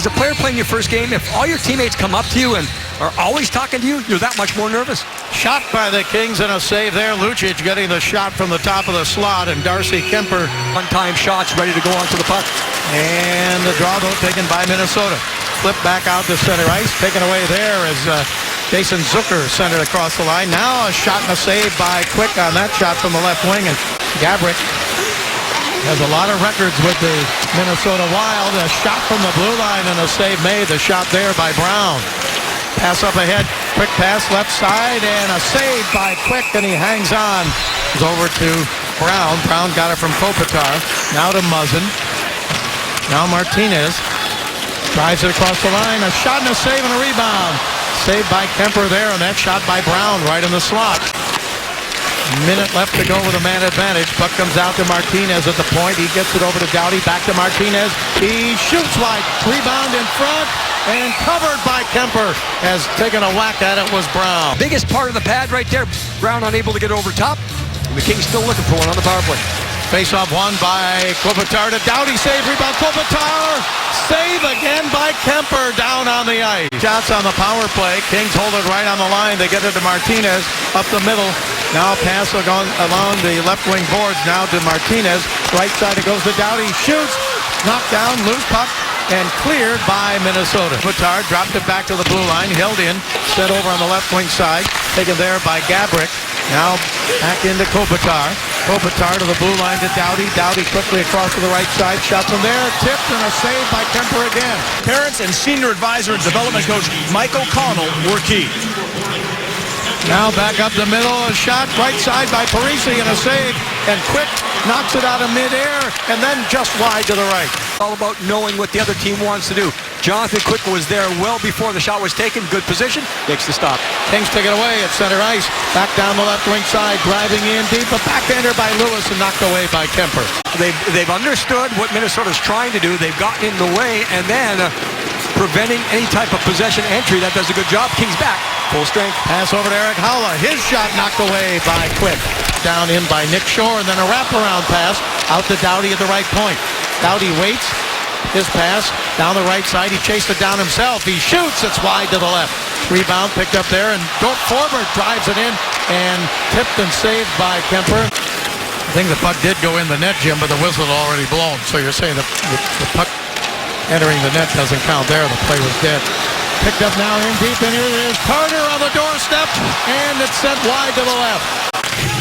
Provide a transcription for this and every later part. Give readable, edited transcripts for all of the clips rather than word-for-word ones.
As a player playing your first game, if all your teammates come up to you and are always talking to you, you're that much more nervous. Shot by the Kings and a save there. Lucic getting the shot from the top of the slot, and Darcy Kemper. One-time shots ready to go onto the puck. And the draw, though, taken by Minnesota. Flip back out to center ice. Taken away there as Jason Zucker sent it across the line. Now a shot and a save by Quick on that shot from the left wing. And Gabrick has a lot of records with the Minnesota Wild. A shot from the blue line and a save made. The shot there by Brown. Pass up ahead. Quick pass left side and a save by Quick, and he hangs on. It's over to Brown. Brown got it from Kopitar. Now to Muzzin. Now Martinez drives it across the line. A shot and a save and a rebound. Saved by Kemper there, and that shot by Brown right in the slot. Minute left to go with a man advantage. Puck comes out to Martinez at the point. He gets it over to Doughty. Back to Martinez. He shoots wide. Rebound in front and covered by Kemper. As taking a whack at it was Brown. Biggest part of the pad right there. Brown unable to get over top. And the Kings still looking for one on the power play. Face-off won by Kopitar to Doughty. Save, rebound, Kopitar. Save again by Kemper down on the ice. Shots on the power play. Kings hold it right on the line. They get it to Martinez up the middle. Now pass along the left wing boards. Now to Martinez. Right side it goes to Doughty. Shoots. Knocked down. Loose puck. And cleared by Minnesota. Kopitar dropped it back to the blue line. Held in. Set over on the left wing side. Taken there by Gabrick. Now back into Kopitar. Kopitar to the blue line to Doughty. Doughty quickly across to the right side. Shot from there. Tipped and a save by Kemper again. Parents and senior advisor and development coach Mike O'Connell were key. Now back up the middle. A shot right side by Parisi and a save. And Quick knocks it out of midair and then just wide to the right. All about knowing what the other team wants to do. Jonathan Quick was there well before the shot was taken. Good position. Makes the stop. Kings take it away at center ice. Back down the left wing side. Driving in deep. A backhander by Lewis and knocked away by Kemper. They've understood what Minnesota's trying to do. They've gotten in the way and then preventing any type of possession entry. That does a good job. Kings back. Full strength. Pass over to Eric Howla. His shot knocked away by Quick. Down in by Nick Shore, and then a wraparound pass out to Doughty at the right point. Doughty waits. His pass down the right side. He chased it down himself. He shoots. It's wide to the left. Rebound picked up there, and Dorf Forbert drives it in and tipped and saved by Kemper. I think the puck did go in the net, Jim, but the whistle had already blown. So you're saying the puck entering the net doesn't count there. The play was dead. Picked up now in deep, and here it is. Carter on the doorstep, and it's sent wide to the left.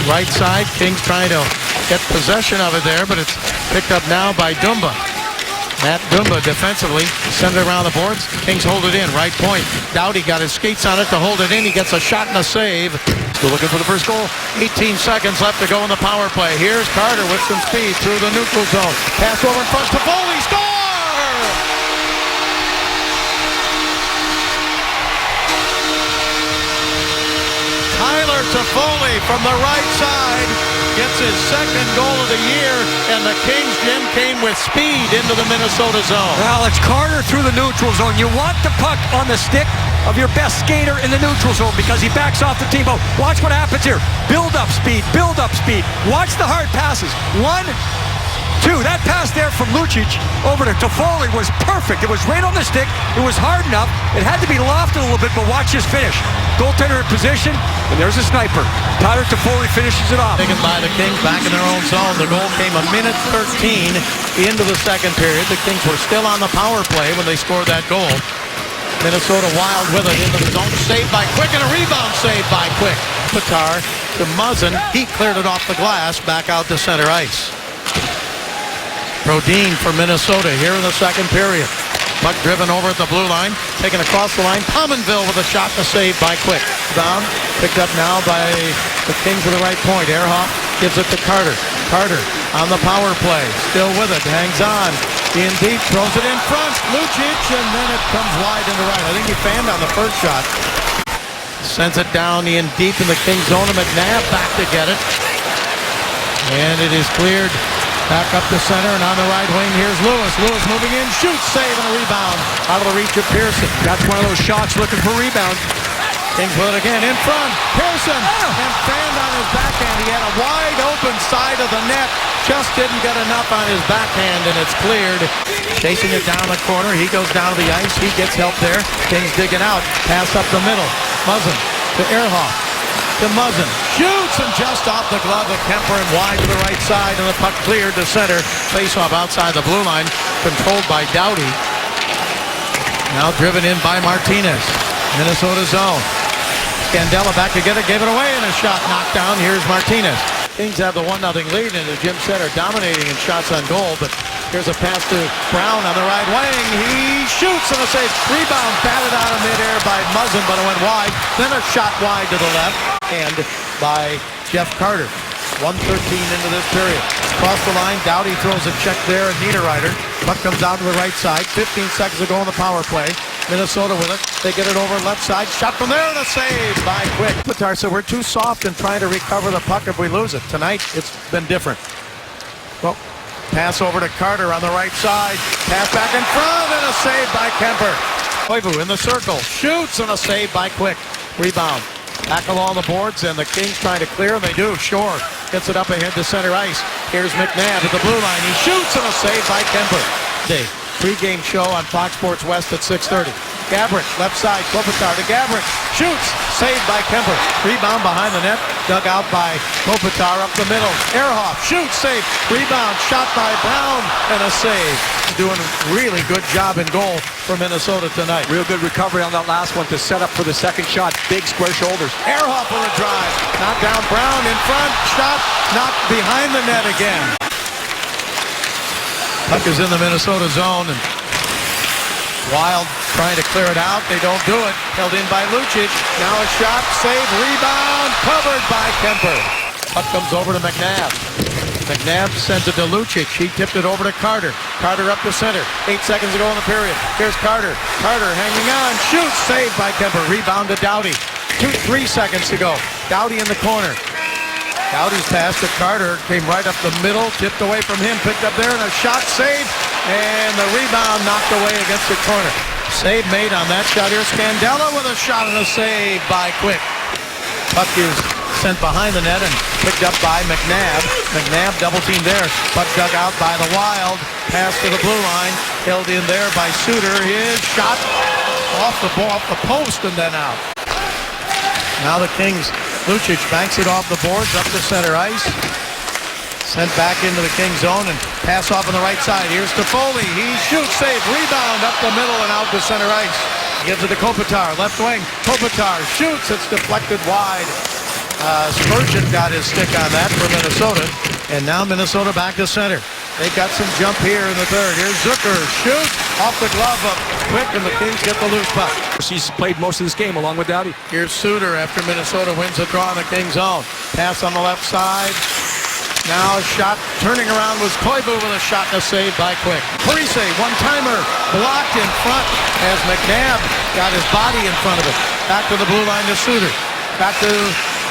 Right side, Kings trying to get possession of it there, but it's picked up now by Dumba. Matt Dumba defensively sent it around the boards. Kings hold it in, right point. Doughty got his skates on it to hold it in. He gets a shot and a save. Still looking for the first goal. 18 seconds left to go in the power play. Here's Carter with some speed through the neutral zone. Pass over in front to Foley. Score! Tyler Toffoli from the right side gets his second goal of the year, and the Kings, Jim, came with speed into the Minnesota zone. Well, it's Carter through the neutral zone. You want the puck on the stick of your best skater in the neutral zone because he backs off the team. Oh, watch what happens here. Build up speed, build up speed. Watch the hard passes. 1, 2. That pass there from Lucic over to Toffoli was perfect. It was right on the stick. It was hard enough. It had to be lofted a little bit, but watch his finish. Goaltender in position, and there's a sniper. Tyler Toffoli finishes it off. Taken by the Kings back in their own zone. The goal came a minute 13 into the second period. The Kings were still on the power play when they scored that goal. Minnesota Wild with it into the zone. Saved by Quick, and a rebound saved by Quick. Kopitar to Muzzin. He cleared it off the glass back out to center ice. Brodin for Minnesota here in the second period. Puck driven over at the blue line, taken across the line. Pominville with a shot to save by Quick. Down, picked up now by the Kings at the right point. Ehrhoff gives it to Carter. Carter on the power play, still with it, hangs on. In deep, throws it in front. Lucic, and then it comes wide in the right. I think he fanned on the first shot. Sends it down in deep in the Kings zone. McNabb back to get it. And it is cleared. Back up the center, and on the right wing, here's Lewis. Lewis moving in, shoots, save, and a rebound. Out of the reach of Pearson. That's one of those shots looking for rebound. Kings with it again, in front, Pearson, and fanned on his backhand. He had a wide open side of the net, just didn't get enough on his backhand, and it's cleared. Chasing it down the corner, he goes down the ice, he gets help there. Kings digging out, pass up the middle, Muzzin to Ehrhoff, to Muzzin, shoots, and just off the glove of Kemper and wide to the right side, and the puck cleared to center. Face-off outside the blue line, controlled by Doughty. Now driven in by Martinez. Minnesota zone. Scandella back to get it, gave it away, and a shot knocked down. Here's Martinez. Kings have the 1-0 lead, and Jim Setter dominating in shots on goal, but here's a pass to Brown on the right wing. He shoots and a save. Rebound batted out of midair by Muzzin, but it went wide. Then a shot wide to the left, and by Jeff Carter. 1:13 into this period. Across the line, Doughty throws a check there, and Niederreiter. Puck comes out to the right side. 15 seconds to go on the power play. Minnesota with it. They get it over left side. Shot from there, and a save by Quick. Kopitar said we're too soft in trying to recover the puck if we lose it. Tonight, it's been different. Well, pass over to Carter on the right side. Pass back in front, and a save by Kemper. Koivu in the circle. Shoots, and a save by Quick. Rebound. Back along the boards, and the Kings trying to clear, and they do. Shore gets it up ahead to center ice. Here's McNabb at the blue line. He shoots, and a save by Kemper. Pre-game show on Fox Sports West at 6:30. Gabrick, left side, Kopitar to Gabrick. Shoots, saved by Kemper. Rebound behind the net, dug out by Kopitar up the middle. Ehrhoff, shoots, save. Rebound, shot by Brown, and a save. Doing a really good job in goal for Minnesota tonight. Real good recovery on that last one to set up for the second shot. Big square shoulders. Ehrhoff with a drive. Knocked down Brown in front. Shot knocked behind the net again. Puck is in the Minnesota zone, and Wild trying to clear it out. They don't do it. Held in by Lucic. Now a shot, save, rebound, covered by Kemper. Puck comes over to McNabb. McNabb sends it to Lucic. He tipped it over to Carter. Carter up the center. 8 seconds to go in the period. Here's Carter. Carter hanging on. Shoots, saved by Kemper. Rebound to Doughty. 3 seconds to go. Doughty in the corner. Doughty's pass to Carter came right up the middle, tipped away from him, picked up there, and a shot saved, and the rebound knocked away against the corner. Save made on that shot. Here's Scandella with a shot and a save by Quick. Puck is sent behind the net and picked up by McNabb. McNabb double team there. Puck dug out by the Wild. Pass to the blue line. Held in there by Suter. His shot off the ball, off the post, and then out. Now the Kings. Lucic banks it off the boards up to center ice. Sent back into the King zone and pass off on the right side. Here's Toffoli. He shoots, save, rebound up the middle and out to center ice. Gives it to Kopitar, left wing. Kopitar shoots. It's deflected wide. Spurgeon got his stick on that for Minnesota. And now Minnesota back to center. They've got some jump here in the third. Here's Zucker. Shoot off the glove of Quick, and the Kings get the loose puck. He's played most of this game along with Doughty. Here's Suter after Minnesota wins the draw in the King zone. Pass on the left side. Now a shot. Turning around was Koivu with a shot and a save by Quick. Parise, one-timer, blocked in front as McNabb got his body in front of it. Back to the blue line to Suter. Back to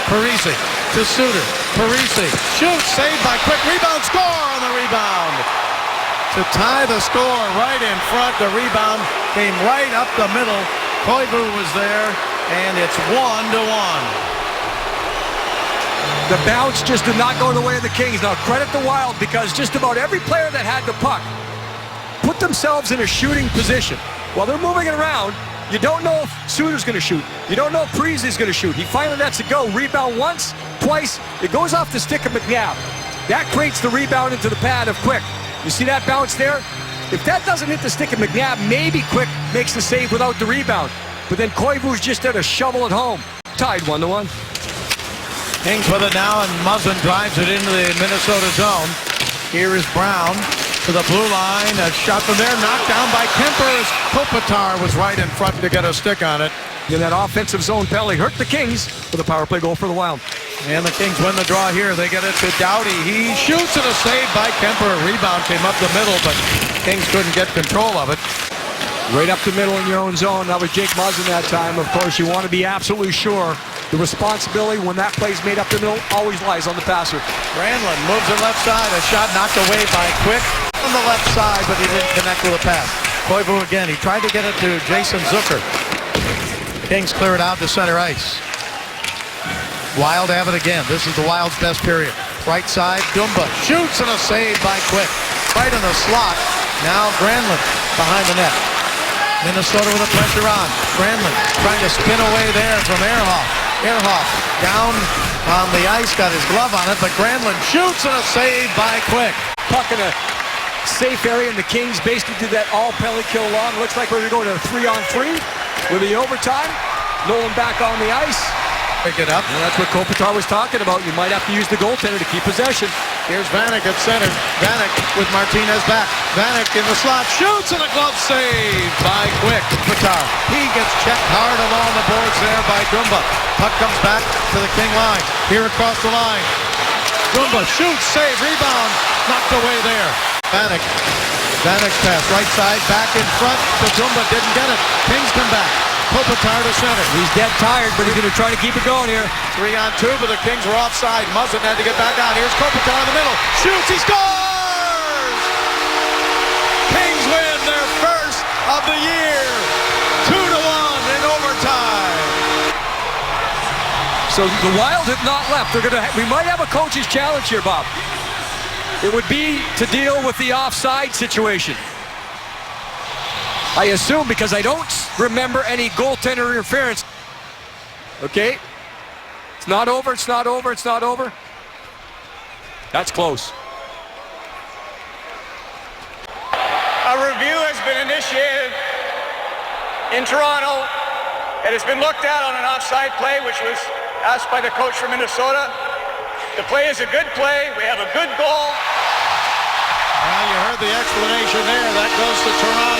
Parise, to Suter. Parise shoots, saved by Quick. Rebound, score on the rebound. To tie the score right in front. The rebound came right up the middle. Koivu was there, and it's 1-1. The bounce just did not go the way of the Kings. Now credit the Wild, because just about every player that had the puck put themselves in a shooting position. While they're moving it around, you don't know if Suter's going to shoot. You don't know if Parise's going to shoot. He finally lets it go. Rebound once, twice. It goes off the stick of McNabb. That creates the rebound into the pad of Quick. You see that bounce there? If that doesn't hit the stick of McNabb, maybe Quick makes the save without the rebound. But then Koivu's just there to shovel it home. Tied 1-1. Kings with it now, and Muzzin drives it into the Minnesota zone. Here is Brown to the blue line. A shot from there, knocked down by Kemper as Kopitar was right in front to get a stick on it. In that offensive zone penalty hurt the Kings with a power play goal for the Wild. And the Kings win the draw here. They get it to Doughty. He shoots, and a save by Kemper. A rebound came up the middle, but Kings couldn't get control of it. Right up the middle in your own zone. That was Jake Muzzin that time. Of course, you want to be absolutely sure the responsibility when that play's made up the middle always lies on the passer. Granlund moves it left side. A shot knocked away by Quick on the left side, but he didn't connect with a pass. Koivu again. He tried to get it to Jason Zucker. Kings clear it out to center ice. Wild have it again. This is the Wild's best period. Right side, Dumba shoots and a save by Quick. Right in the slot. Now Granlund behind the net. Minnesota with the pressure on. Granlund trying to spin away there from Ehrhoff. Ehrhoff down on the ice, got his glove on it, but Granlund shoots and a save by Quick. Puck in a safe area, and the Kings basically did that all penalty kill long. Looks like we're going to 3-on-3 with the overtime. Nolan back on the ice. Pick it up. And that's what Kopitar was talking about. You might have to use the goaltender to keep possession. Here's Vanek at center. Vanek with Martinez back. Vanek in the slot, shoots and a glove save by Quick. Kopitar, he gets checked hard along the boards there by Dumba. Puck comes back to the King line. Here across the line. Dumba shoots, save, rebound, knocked away there. Vanek pass, right side, back in front to Dumba, didn't get it. Kings come back. Kopitar to center. He's dead tired, but he's going to try to keep it going here. 3-on-2, but the Kings were offside. Muzzin had to get back out. Here's Kopitar in the middle. Shoots, he scores! Kings win their first of the year. 2-1 in overtime. So the Wild have not left. We might have a coach's challenge here, Bob. It would be to deal with the offside situation. I assume, because I don't remember any goaltender interference. Okay? It's not over, it's not over, it's not over. That's close. A review has been initiated in Toronto. It has been looked at on an offside play, which was asked by the coach from Minnesota. The play is a good play. We have a good goal. Well, you heard the explanation there. That goes to Toronto.